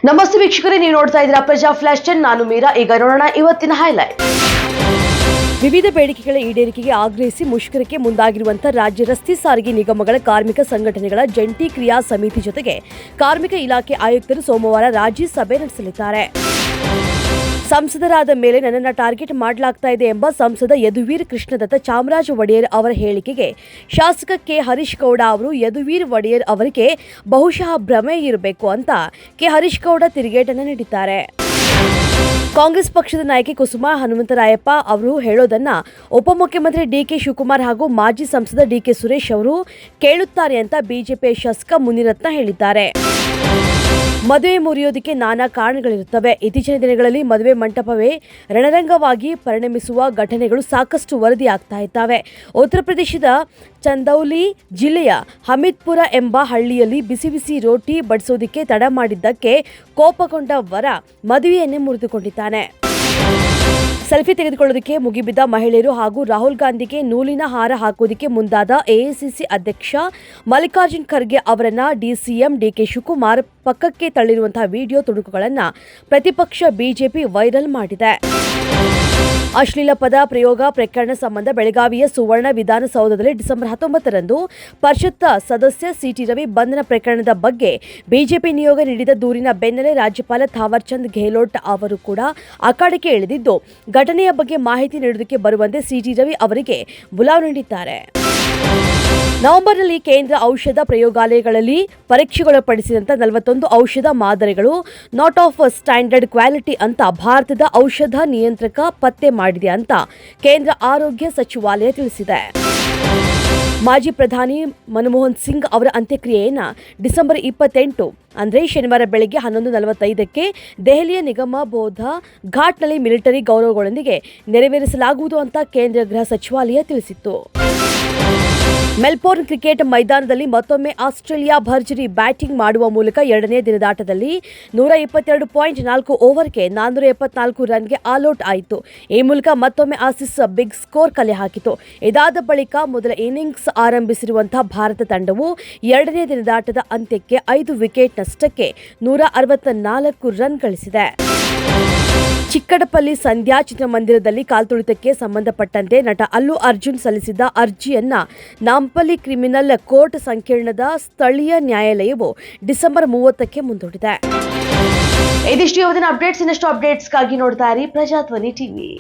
ನಮಸ್ತೆ ವೀಕ್ಷಕರೇ, ನೀವು ನೋಡ್ತಾ ಇದ್ದೀರಾ ಪ್ರಜಾ ಫ್ಲಾಶ್ 10. ನಾನು ಮೀರಾ. ಈಗ ನೋಡೋಣ ಇವತ್ತಿನ ಹೈಲೈಟ್. ವಿವಿಧ ಬೇಡಿಕೆಗಳ ಈಡೇರಿಕೆಗೆ ಆಗ್ರಹಿಸಿ ಮುಷ್ಕರಕ್ಕೆ ಮುಂದಾಗಿರುವಂತಹ ರಾಜ್ಯ ರಸ್ತೆ ಸಾರಿಗೆ ನಿಗಮಗಳ ಕಾರ್ಮಿಕ ಸಂಘಟನೆಗಳ ಜಂಟಿ ಕ್ರಿಯಾ ಸಮಿತಿ ಜೊತೆಗೆ ಕಾರ್ಮಿಕ ಇಲಾಖೆ ಆಯುಕ್ತರು ಸೋಮವಾರ ರಾಜ್ಯ ಸಭೆ ನಡೆಸಲಿದ್ದಾರೆ. ಸಂಸದರಾದ ಮೇಲೆ ನನ್ನನ್ನು ಟಾರ್ಗೆಟ್ ಮಾಡಲಾಗ್ತಾ ಇದೆ ಎಂಬ ಸಂಸದ ಯದುವೀರ್ ಕೃಷ್ಣದತ್ತ ಚಾಮರಾಜ ಒಡೆಯರ್ ಅವರ ಹೇಳಿಕೆಗೆ ಶಾಸಕ ಕೆ ಹರೀಶ್ ಗೌಡ ಅವರು ಯದುವೀರ್ ಒಡೆಯರ್ ಅವರಿಗೆ ಬಹುಶಃ ಭ್ರಮೆ ಇರಬೇಕು ಅಂತ ಕೆ ಹರೀಶ್ ಗೌಡ ತಿರುಗೇಟನ್ನು ನೀಡಿದ್ದಾರೆ. ಕಾಂಗ್ರೆಸ್ ಪಕ್ಷದ ನಾಯಕಿ ಕುಸುಮಾ ಹನುಮಂತರಾಯಪ್ಪ ಅವರು ಹೇಳೋದನ್ನ ಉಪಮುಖ್ಯಮಂತ್ರಿ ಡಿಕೆ ಶಿವಕುಮಾರ್ ಹಾಗೂ ಮಾಜಿ ಸಂಸದ ಡಿಕೆ ಸುರೇಶ್ ಅವರು ಕೇಳುತ್ತಾರೆ ಅಂತ ಬಿಜೆಪಿ ಶಾಸಕ ಮುನಿರತ್ನ ಹೇಳಿದ್ದಾರೆ. ಮದುವೆ ಮುರಿಯೋದಕ್ಕೆ ನಾನಾ ಕಾರಣಗಳಿರುತ್ತವೆ. ಇತ್ತೀಚಿನ ದಿನಗಳಲ್ಲಿ ಮದುವೆ ಮಂಟಪವೇ ರಣರಂಗವಾಗಿ ಪರಿಣಮಿಸುವ ಘಟನೆಗಳು ಸಾಕಷ್ಟು ವರದಿಯಾಗ್ತಾ ಇದ್ದಾವೆ. ಉತ್ತರ ಪ್ರದೇಶದ ಚಂದೌಲಿ ಜಿಲ್ಲೆಯ ಹಮೀದ್ಪುರ ಎಂಬ ಹಳ್ಳಿಯಲ್ಲಿ ಬಿಸಿ ಬಿಸಿ ರೋಟಿ ಬಡಿಸೋದಕ್ಕೆ ತಡ ಮಾಡಿದ್ದಕ್ಕೆ ಕೋಪಗೊಂಡ ವರ ಮದುವೆಯನ್ನೇ ಮುರಿದುಕೊಂಡಿದ್ದಾನೆ. ಸೆಲ್ಫಿ ತೆಗೆದುಕೊಳ್ಳೋದಕ್ಕೆ ಮುಗಿಬಿದ್ದ ಮಹಿಳೆಯರು ಹಾಗೂ ರಾಹುಲ್ ಗಾಂಧಿಗೆ ನೂಲಿನ ಹಾರ ಹಾಕೋದಕ್ಕೆ ಮುಂದಾದ ಎಐಸಿಸಿ ಅಧ್ಯಕ್ಷ ಮಲ್ಲಿಕಾರ್ಜುನ್ ಖರ್ಗೆ ಅವರನ್ನ ಡಿಸಿಎಂ ಡಿಕೆ ಶಿವಕುಮಾರ್ ಪಕ್ಕಕ್ಕೆ ತಳ್ಳಿರುವಂತಹ ವಿಡಿಯೋ ತುಣುಕುಗಳನ್ನು ಪ್ರತಿಪಕ್ಷ ಬಿಜೆಪಿ ವೈರಲ್ ಮಾಡಿದೆ. ಅಶ್ಲೀಲ ಪದ ಪ್ರಯೋಗ ಪ್ರಕರಣ ಸಂಬಂಧ ಬೆಳಗಾವಿಯ ಸುವರ್ಣ ವಿಧಾನಸೌಧದಲ್ಲಿ ಡಿಸೆಂಬರ್ 19ರಂದು ಪರಿಷತ್ ಸದಸ್ಯ ಸಿಟಿ ರವಿ ಬಂಧನ ಪ್ರಕರಣದ ಬಗ್ಗೆ ಬಿಜೆಪಿ ನಿಯೋಗ ನೀಡಿದ ದೂರಿನ ಬೆನ್ನಲ್ಲೇ ರಾಜ್ಯಪಾಲ ಥಾವರ್ ಚಂದ್ ಗೆಹ್ಲೋಟ್ ಅವರು ಕೂಡ ಅಖಾಡಕ್ಕೆ ಇಳಿದಿದ್ದು ಘಟನೆಯ ಬಗ್ಗೆ ಮಾಹಿತಿ ನೀಡುವುದಕ್ಕೆ ಬರುವಂತೆ ಸಿಟಿ ರವಿ ಅವರಿಗೆ ಬುಲಾವ್ ನೀಡಿದ್ದಾರೆ. ನವೆಂಬರ್ನಲ್ಲಿ ಕೇಂದ್ರ ಔಷಧ ಪ್ರಯೋಗಾಲಯಗಳಲ್ಲಿ ಪರೀಕ್ಷೆಗೊಳಪಡಿಸಿದಂಥ 41 ಔಷಧ ಮಾದರಿಗಳು ನಾಟ್ ಆಫ್ ಸ್ಟ್ಯಾಂಡರ್ಡ್ ಕ್ವಾಲಿಟಿ ಅಂತ ಭಾರತದ ಔಷಧ ನಿಯಂತ್ರಕ ಪತ್ತೆ ಮಾಡಿದೆ ಅಂತ ಕೇಂದ್ರ ಆರೋಗ್ಯ ಸಚಿವಾಲಯ ತಿಳಿಸಿದೆ. ಮಾಜಿ ಪ್ರಧಾನಿ ಮನಮೋಹನ್ ಸಿಂಗ್ ಅವರ ಅಂತ್ಯಕ್ರಿಯೆಯನ್ನು ಡಿಸೆಂಬರ್ 28 ಅಂದರೆ ಶನಿವಾರ ಬೆಳಗ್ಗೆ 11:45ಕ್ಕೆ ದೆಹಲಿಯ ನಿಗಮ ಬೋಧ ಘಾಟ್ನಲ್ಲಿ ಮಿಲಿಟರಿ ಗೌರವಗಳೊಂದಿಗೆ ನೆರವೇರಿಸಲಾಗುವುದು ಅಂತ ಕೇಂದ್ರ ಗೃಹ ಸಚಿವಾಲಯ ತಿಳಿಸಿತ್ತು. ಮೆಲ್ಬೋರ್ನ್ ಕ್ರಿಕೆಟ್ ಮೈದಾನದಲ್ಲಿ ಮತ್ತೊಮ್ಮೆ ಆಸ್ಟ್ರೇಲಿಯಾ ಭರ್ಜರಿ ಬ್ಯಾಟಿಂಗ್ ಮಾಡುವ ಮೂಲಕ ಎರಡನೇ ದಿನದಾಟದಲ್ಲಿ 122.4 ಓವರ್ಗೆ 474 ರನ್ಗೆ ಆಲ್ಔಟ್ ಆಯಿತು. ಈ ಮೂಲಕ ಮತ್ತೊಮ್ಮೆ ಆಸೀಸ್ ಬಿಗ್ ಸ್ಕೋರ್ ಕಲೆ ಹಾಕಿತು. ಇದಾದ ಬಳಿಕ ಮೊದಲ ಇನ್ನಿಂಗ್ಸ್ ಆರಂಭಿಸಿರುವಂತಹ ಭಾರತ ತಂಡವು ಎರಡನೇ ದಿನದಾಟದ ಅಂತ್ಯಕ್ಕೆ 5 ವಿಕೆಟ್ ನಷ್ಟಕ್ಕೆ 164 ರನ್ ಗಳಿಸಿದೆ. ಚಿಕ್ಕಡಪಲ್ಲಿ ಸಂಧ್ಯಾ ಚಿತ್ರಮಂದಿರದಲ್ಲಿ ಕಾಲ್ತುಳಿತಕ್ಕೆ ಸಂಬಂಧಪಟ್ಟಂತೆ ನಟ ಅಲ್ಲು ಅರ್ಜುನ್ ಸಲ್ಲಿಸಿದ್ದ ಅರ್ಜಿಯನ್ನ ನಾಂಪಲ್ಲಿ ಕ್ರಿಮಿನಲ್ ಕೋರ್ಟ್ ಸಂಕೀರ್ಣದ ಸ್ಥಳೀಯ ನ್ಯಾಯಾಲಯವು ಡಿಸೆಂಬರ್ 30ಕ್ಕೆ ಮುಂದೂಡಿದೆ. ಇದಿಷ್ಟು ಇವತ್ತಿನ ಅಪ್ಡೇಟ್ಸ್. ಇನ್ನಷ್ಟು ಅಪ್ಡೇಟ್ಸ್ಗಾಗಿ ನೋಡ್ತಾ ಇರಿ ಪ್ರಜಾಧ್ವನಿ ಟಿವಿ.